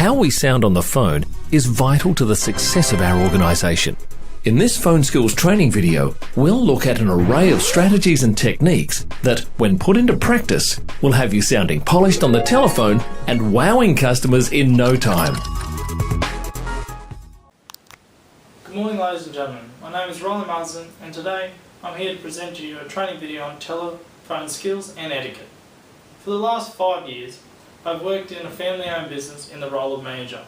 How we sound on the phone is vital to the success of our organisation. In this phone skills training video, we'll look at an array of strategies and techniques that, when put into practice, will have you sounding polished on the telephone and wowing customers in no time. Good morning, ladies and gentlemen. My name is Roland Marsden, and today I'm here to present to you a training video on telephone skills and etiquette. For the last 5 years, I've worked in a family-owned business in the role of manager.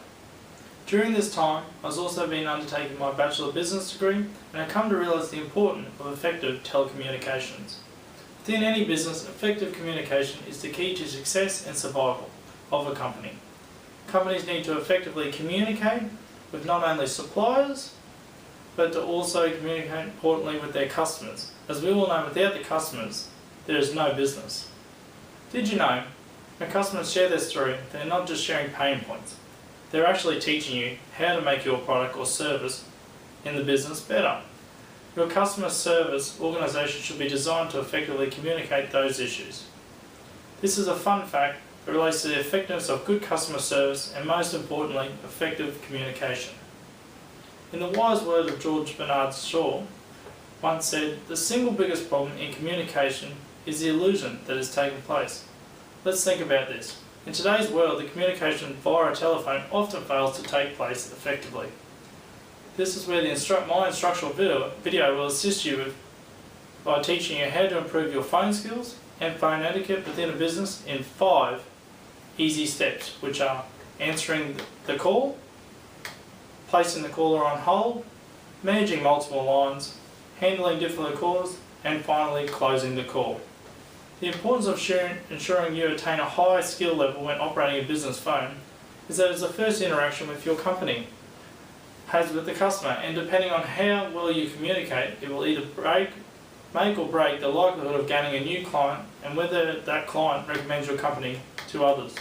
During this time, I've also been undertaking my Bachelor of Business degree, and I've come to realise the importance of effective telecommunications. Within any business, effective communication is the key to success and survival of a company. Companies need to effectively communicate with not only suppliers, but to also communicate importantly with their customers. As we all know, without the customers, there is no business. Did you know, when customers share their story, they're not just sharing pain points. They're actually teaching you how to make your product or service in the business better. Your customer service organisation should be designed to effectively communicate those issues. This is a fun fact that relates to the effectiveness of good customer service and, most importantly, effective communication. In the wise words of George Bernard Shaw, once said, "The single biggest problem in communication is the illusion that is taking place." Let's think about this. In today's world, the communication via a telephone often fails to take place effectively. This is where my instructional video will assist you with by teaching you how to improve your phone skills and phone etiquette within a business in 5 easy steps, which are answering the call, placing the caller on hold, managing multiple lines, handling difficult callers, and finally closing the call. The importance of ensuring you attain a high skill level when operating a business phone is that it's the first interaction with your company has with the customer, and depending on how well you communicate, it will either make or break the likelihood of gaining a new client and whether that client recommends your company to others.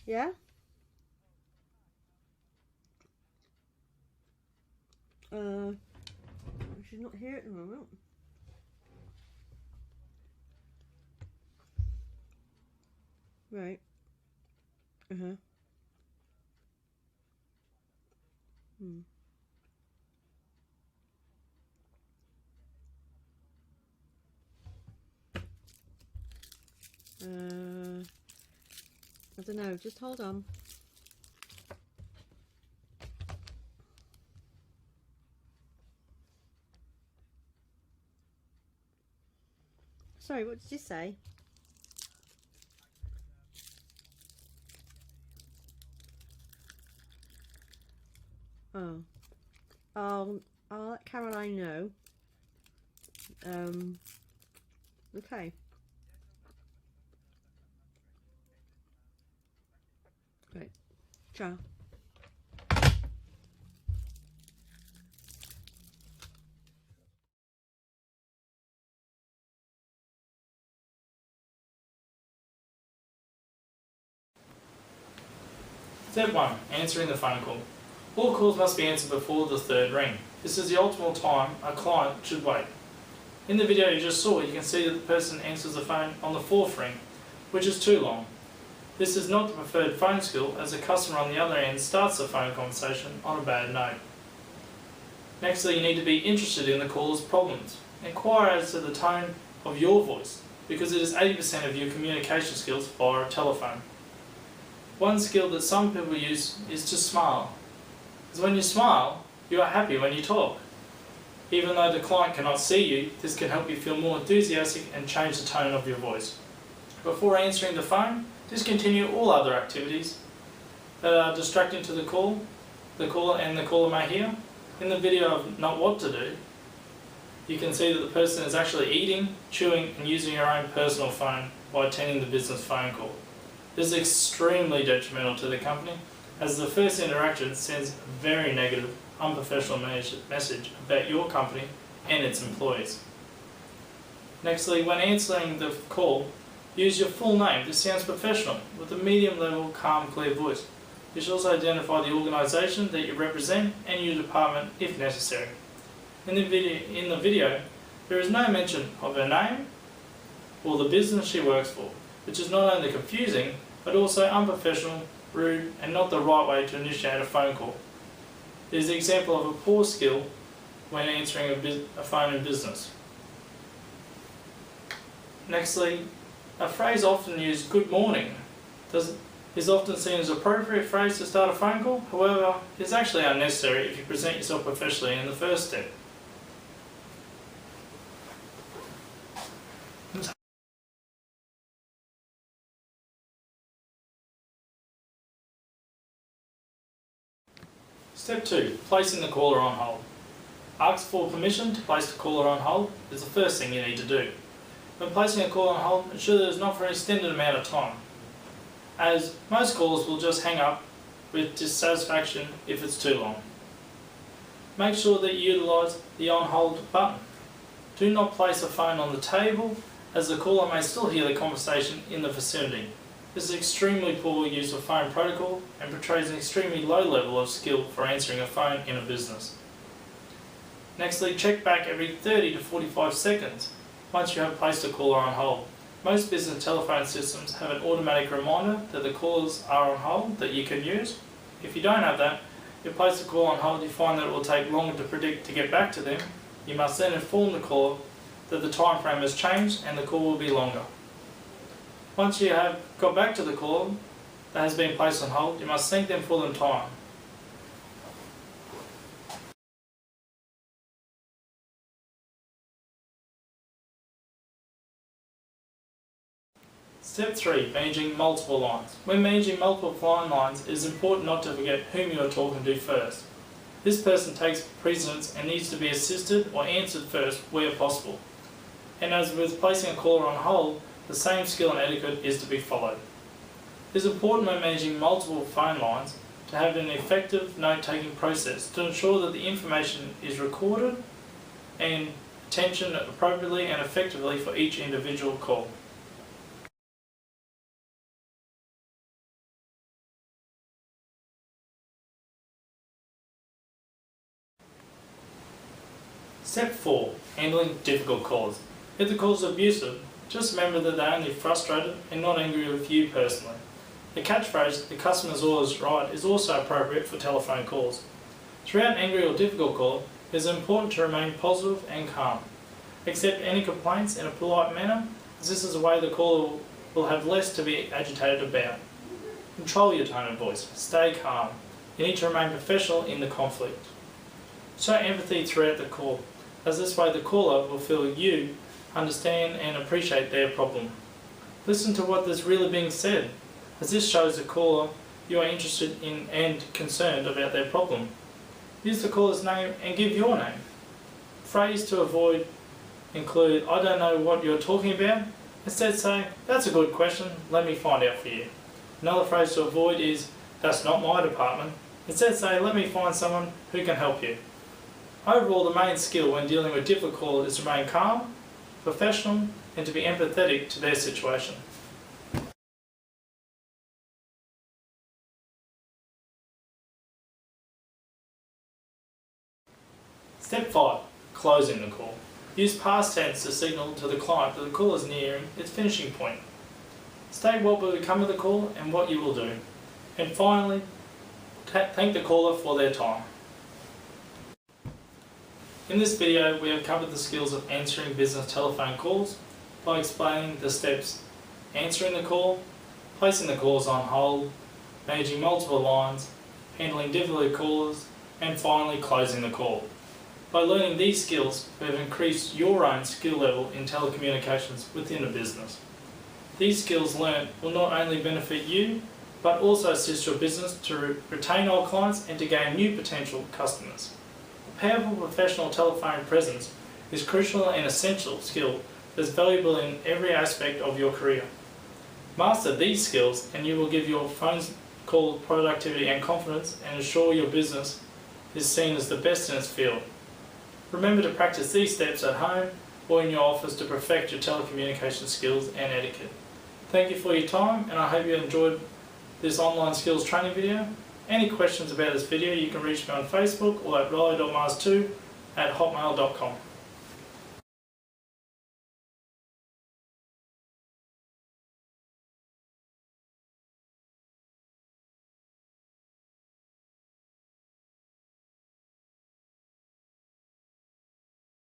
Yeah? She's not here at the moment. Right. Uh-huh. I don't know, just hold on. Sorry, what did you say? Oh. I'll let Caroline know. Okay. Great. Ciao. Step 1. Answering the phone call. All calls must be answered before the 3rd ring. This is the optimal time a client should wait. In the video you just saw, you can see that the person answers the phone on the 4th ring, which is too long. This is not the preferred phone skill, as the customer on the other end starts the phone conversation on a bad note. Nextly, you need to be interested in the caller's problems. Inquire as to the tone of your voice, because it is 80% of your communication skills via a telephone. One skill that some people use is to smile. Because when you smile, you are happy when you talk. Even though the client cannot see you, this can help you feel more enthusiastic and change the tone of your voice. Before answering the phone, discontinue all other activities that are distracting to the call the caller may hear. In the video of not what to do, you can see that the person is actually eating, chewing and using your own personal phone by attending the business phone call. This is extremely detrimental to the company, as the first interaction sends a very negative, unprofessional message about your company and its employees. Nextly, when answering the call, use your full name. This sounds professional, with a medium-level, calm, clear voice. You should also identify the organisation that you represent and your department if necessary. In the video, there is no mention of her name or the business she works for, which is not only confusing, but also unprofessional, rude, and not the right way to initiate a phone call. It is an example of a poor skill when answering a phone in business. Nextly, a phrase often used, "good morning," is often seen as an appropriate phrase to start a phone call. However, it is actually unnecessary if you present yourself professionally in the first step. Step 2. Placing the caller on hold. Ask for permission to place the caller on hold is the first thing you need to do. When placing a call on hold, ensure that it is not for an extended amount of time, as most callers will just hang up with dissatisfaction if it's too long. Make sure that you utilise the on hold button. Do not place a phone on the table, as the caller may still hear the conversation in the vicinity. This is extremely poor use of phone protocol and portrays an extremely low level of skill for answering a phone in a business. Nextly, check back every 30 to 45 seconds once you have placed a caller on hold. Most business telephone systems have an automatic reminder that the callers are on hold that you can use. If you don't have that, you place the call on hold, you find that it will take longer to predict to get back to them. You must then inform the caller that the time frame has changed and the call will be longer. Once you have got back to the caller that has been placed on hold, you must thank them for their time. Step 3. Managing multiple lines. When managing multiple phone lines, it is important not to forget whom you are talking to first. This person takes precedence and needs to be assisted or answered first where possible. And as with placing a caller on hold, the same skill and etiquette is to be followed. It is important when managing multiple phone lines to have an effective note-taking process to ensure that the information is recorded and attention appropriately and effectively for each individual call. Step 4. Handling difficult calls. If the call is abusive, just remember that they're only frustrated and not angry with you personally. The catchphrase, "the customer's always right," is also appropriate for telephone calls. Throughout an angry or difficult call, it is important to remain positive and calm. Accept any complaints in a polite manner, as this is a way the caller will have less to be agitated about. Control your tone of voice. Stay calm. You need to remain professional in the conflict. Show empathy throughout the call, as this way the caller will feel you understand and appreciate their problem. Listen to what is really being said, as this shows the caller you are interested in and concerned about their problem. Use the caller's name and give your name. Phrase to avoid include, "I don't know what you're talking about." Instead say, "That's a good question, let me find out for you." Another phrase to avoid is, "That's not my department." Instead say, "Let me find someone who can help you." Overall, the main skill when dealing with difficult callers is to remain calm, professional, and to be empathetic to their situation. Step 5. Closing the call. Use past tense to signal to the client that the call is nearing its finishing point. State what will become of the call and what you will do. And finally, thank the caller for their time. In this video, we have covered the skills of answering business telephone calls by explaining the steps: answering the call, placing the calls on hold, managing multiple lines, handling difficult callers, and finally closing the call. By learning these skills, we have increased your own skill level in telecommunications within a business. These skills learnt will not only benefit you, but also assist your business to retain old clients and to gain new potential customers. A powerful professional telephone presence is crucial and essential skill that is valuable in every aspect of your career. Master these skills and you will give your phone call productivity and confidence and ensure your business is seen as the best in its field. Remember to practice these steps at home or in your office to perfect your telecommunication skills and etiquette. Thank you for your time, and I hope you enjoyed this online skills training video. Any questions about this video, you can reach me on Facebook or at riley.mars2@hotmail.com.